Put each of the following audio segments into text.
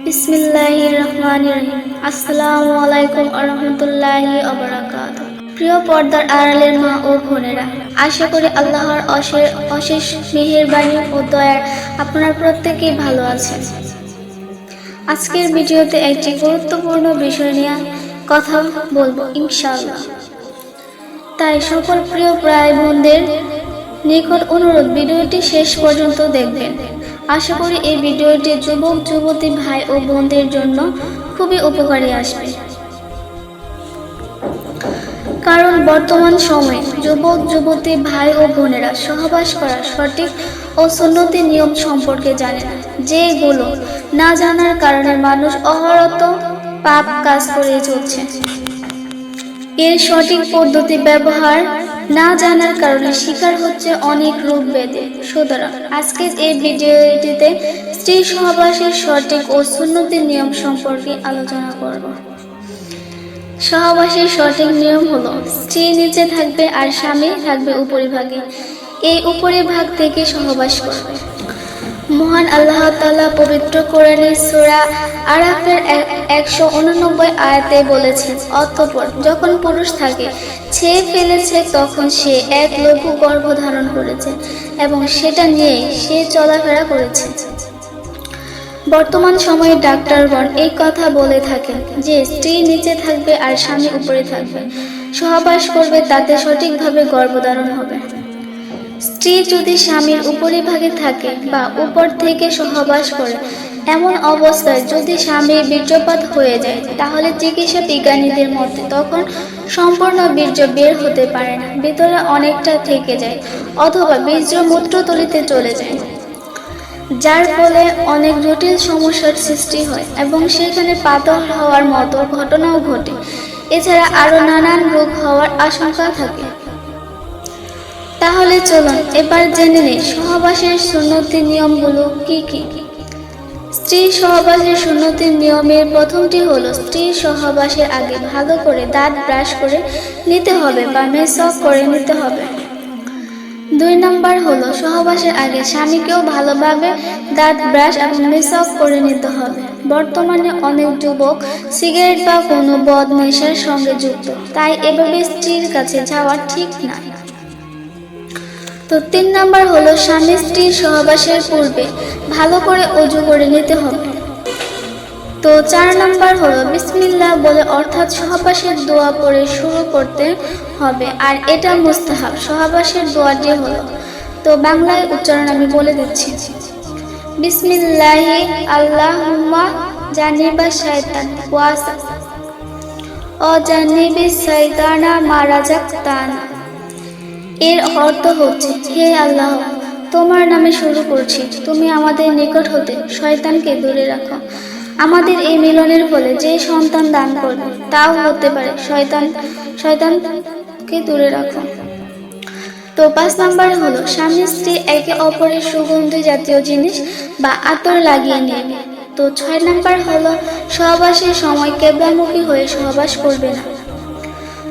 বিসমিল্লাহির রহমানির রহিম। আসসালামু আলাইকুম ওয়া রাহমাতুল্লাহি ওয়া বারাকাতুহু। প্রিয় পর্দার আড়ালের মা ও বোনেরা, আশা করি আল্লাহর অশেষ মেহেরবানি ও দয়ায় আপনারা প্রত্যেকেই ভালো আছেন। আজকের ভিডিওতে একটি গুরুত্বপূর্ণ বিষয় নিয়ে কথা বলবো ইনশাআল্লাহ। তাই সকল প্রিয় ভাই বোনদের নিকট অনুরোধ, ভিডিওটি শেষ পর্যন্ত দেখবেন। আশা করি এই ভিডিওটি যুবক যুবতী ভাই ও বোনদের জন্য খুবই উপকারী আসবে। কারণ বর্তমান সময়ে যুবক যুবতী ভাই ও বোনেরা সহবাস করার সঠিক ও সুন্নতি নিয়ম সম্পর্কে জানে না, যেগুলো না জানার কারণে মানুষ অহরত পাপ কাজ করে চলছে। এর সঠিক পদ্ধতি ব্যবহার না জানার কারণে শিকার হচ্ছে অনেক রোগ ব্যাধি। সুতরাং আজকের এই ভিডিওটিতে স্ত্রী সহবাসের সঠিক ও সুন্নতি নিয়ম সম্পর্কে আলোচনা করব। সহবাসের সঠিক নিয়ম হলো, স্ত্রী নিচে থাকবে আর স্বামী থাকবে উপরিভাগে। এই উপরিভাগ থেকে সহবাস করবে। মহান আল্লাহ তাআলা পবিত্র কোরআনে সূরা আরাফের 189 আয়াতে বলেছেন, অতঃপর যখন পুরুষ থাকে ছেয়ে ফেলেছে, তখন সে এক লঘু গর্ভ ধারণ করেছে এবং সেটা নিয়ে সে চলাফেরা করেছে। বর্তমান সময়ে ডাক্তারগণ এই কথা বলে থাকেন যে স্ত্রী নিচে থাকবে আর স্বামী উপরে থাকবে, সহবাস করবে, তাতে সঠিকভাবে গর্ভধারণ হবে। স্ত্রী যদি স্বামীর উপরিভাগে থাকে বা উপর থেকে সহবাস করে, এমন অবস্থায় যদি স্বামীর বীর্যপাত হয়ে যায়, তাহলে চিকিৎসা বিজ্ঞানীদের মতে তখন সম্পূর্ণ বীর্য বের হতে পারে না, ভিতরে অনেকটা থেকে যায় অথবা বীর্য মূত্রথলিতে চলে যায়, যার ফলে অনেক জটিল সমস্যার সৃষ্টি হয় এবং সেখানে পাথর হওয়ার মতো ঘটনাও ঘটে। এছাড়া আরো নানান রোগ হওয়ার আশঙ্কা থাকে। তাহলে চলুন এবার জেনে নিই সহবাসের সুন্নতি নিয়মগুলো কি কি। স্ত্রী সহবাসের সুন্নতি নিয়মের প্রথমটি হলো, স্ত্রী সহবাসের আগে ভালো করে দাঁত ব্রাশ করে নিতে হবে বা মেসওয়াক করে নিতে হবে। 2 নম্বর হলো, সহবাসের আগে স্বামীকেও ভালোভাবে দাঁত ব্রাশ এবং মেসওয়াক করে নিতে হবে। বর্তমানে অনেক যুবক সিগারেট বা কোনো বদ নেশার সঙ্গে যুক্ত, তাই এভাবে স্ত্রীর কাছে যাওয়া ঠিক না। তো 3 নম্বর হলো, স্বামী স্ত্রীর সহবাসের পূর্বে ভালো করে ওযু করে নিতে হবে। তো 4 নম্বর হলো, বিসমিল্লাহ বলে অর্থাৎ সহবাসের দোয়া পড়ে শুরু করতে হবে, আর এটা মুস্তাহাব। সহবাসের দোয়াটি হলো, তো বাংলায় উচ্চারণ আমি বলে দিচ্ছি। বিসমিল্লাহি আল্লাহুম্মা জানিবা শাইতান ও জানিবি শাইতানা মা রাযাকতানা। এর অর্থ হচ্ছে, হে আল্লাহ, তোমার নামে শুরু করছি, তুমি আমাদের নিকট হতে শয়তানকে দূরে রাখো। আমাদের এই মিলনের ফলে যে সন্তান দান করবে তাও হতে পারে শয়তানকে দূরে রাখো। তো 5 নম্বর হলো, স্বামী স্ত্রী একে অপরের সুগন্ধি জাতীয় জিনিস বা আতর লাগিয়ে নেবে। তো 6 নম্বর হলো, সহবাসের সময় কিবলামুখী হয়ে সহবাস করবে না।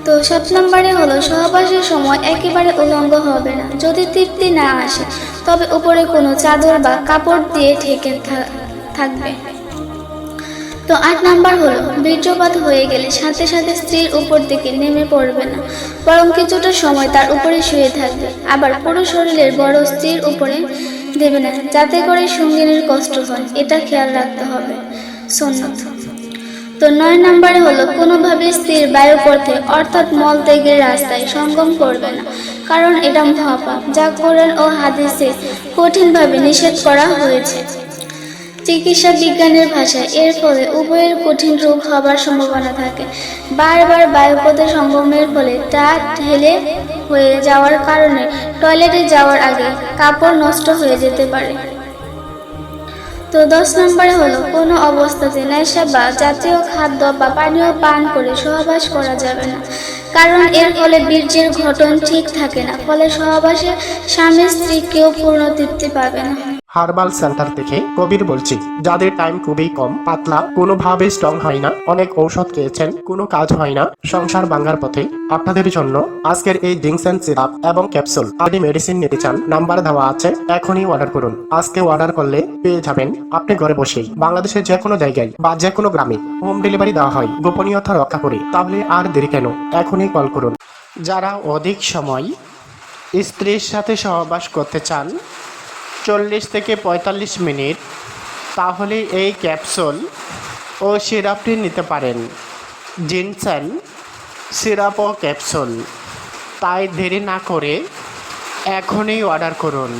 তো 7 নম্বরে হলো, সহবাসের সময় একেবারে উলঙ্গ হবে না। যদি তৃপ্তি না আসে তবে উপরে কোনো চাদর বা কাপড় দিয়ে ঢেকে থাকবে। তো 8 নম্বর হলো, বীর্যপাত হয়ে গেলে সাথে সাথে স্ত্রীর উপর দিকে নেমে পড়বে না, বরং কিছুটা সময় তার উপরে শুয়ে থাকবে। আবার পুরো শরীরের বড় স্ত্রীর উপরে দেবে না, যাতে করে সঙ্গিনীর কষ্ট হয়, এটা খেয়াল রাখতে হবে, সুন্নত। তো 9 নম্বরে হলো, কোনোভাবে স্ত্রীর বায়ুপথে অর্থাৎ মল ত্যাগের রাস্তায় সঙ্গম করবে না, কারণ এটা মহাপাপ, যা কোরআন ও হাদিসে কঠিনভাবে নিষেধ করা হয়েছে। চিকিৎসা বিজ্ঞানের ভাষায় এর ফলে উভয়ের কঠিন রোগ হবার সম্ভাবনা থাকে। বারবার বায়ুপথে সঙ্গমের ফলে তা ঢেলে হয়ে যাওয়ার কারণে টয়লেটে যাওয়ার আগে কাপড় নষ্ট হয়ে যেতে পারে। তো 10 নম্বরে হলো, কোনো অবস্থাতে নেশা বা জাতীয় খাদ্য বা পানীয় পান করে সহবাস করা যাবে না, কারণ এর ফলে বীর্যের গঠন ঠিক থাকে না, ফলে সহবাসে স্বামী স্ত্রী কেউ পূর্ণ তৃপ্তি পাবে না। হার্বাল সেন্টার থেকে কবির বলছি। যাদের টাইম খুবই কম, পাতলা, কোনোভাবে স্ট্রং হয় না, অনেক ঔষধ খেয়েছেন, কোনো কাজ হয় না, সংসার ভাঙার পথে, আপনাদের জন্য আজকের এই ড্রিঙ্কস এন্ড সিরাপ এবং ক্যাপসুল। আপনি মেডিসিন নিতে চান, নাম্বার দেওয়া আছে, এখনই অর্ডার করুন। আজকে অর্ডার করলে পেয়ে যাবেন আপনি ঘরে বসেই। বাংলাদেশের যে কোনো জায়গায় বা যে কোনো গ্রামে হোম ডেলিভারি দেওয়া হয় গোপনীয়তা রক্ষা করে। তাহলে আর দেরি কেন, এখনই কল করুন। যারা অধিক সময় স্ত্রীর সাথে সহবাস করতে চান, 40 থেকে 45 মিনিট, তাহলে এই ক্যাপসুল ও সিরাপটি নিতে পারেন। জিনসেন সিরাপ ও ক্যাপসুল। তাই দেরি না করে এখনই অর্ডার করুন।